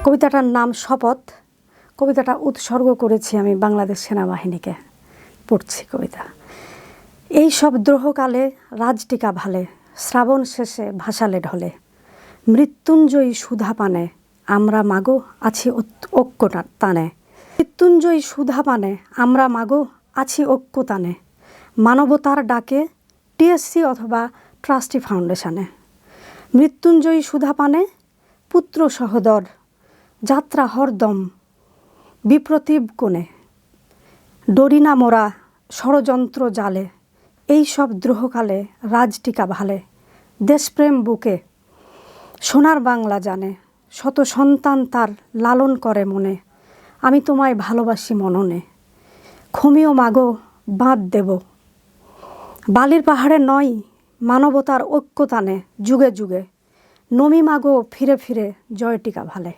কবিতাটার নাম শপথ। কবিতাটা উৎসর্গ করেছি আমি বাংলাদেশ সেনাবাহিনীকে। পড়ছি কবিতা। এই সব দ্রোহকালে রাজটিকা ভালে, শ্রাবণ শেষে ভাসালে ঢলে, মৃত্যুঞ্জয়ী সুধা পানে আমরা মাগো আছি ঐক্য তানে। মৃত্যুঞ্জয়ী সুধা পানে আমরা মাগো আছি ঐক্য তানে, মানবতার ডাকে টিএসসি অথবা ট্রাস্টি ফাউন্ডেশনে। মৃত্যুঞ্জয়ী সুধা পানে পুত্র সহোদর, যাত্রা হরদম বিপ্রতিভ কোণে, ডরিনা মোরা ষড়যন্ত্র জালে, এই সব দ্রোহকালে রাজটিকা ভালে, দেশপ্রেম বুকে সোনার বাংলা জানে, শত সন্তান তার লালন করে মনে, আমি তোমায় ভালোবাসি মননে। খমিও মাগো বাঁধ দেব বালির পাহাড়ে নয়, মানবতার ঐক্য টানে যুগে যুগে, নমি মাগো ফিরে ফিরে জয়টিকা ভালে।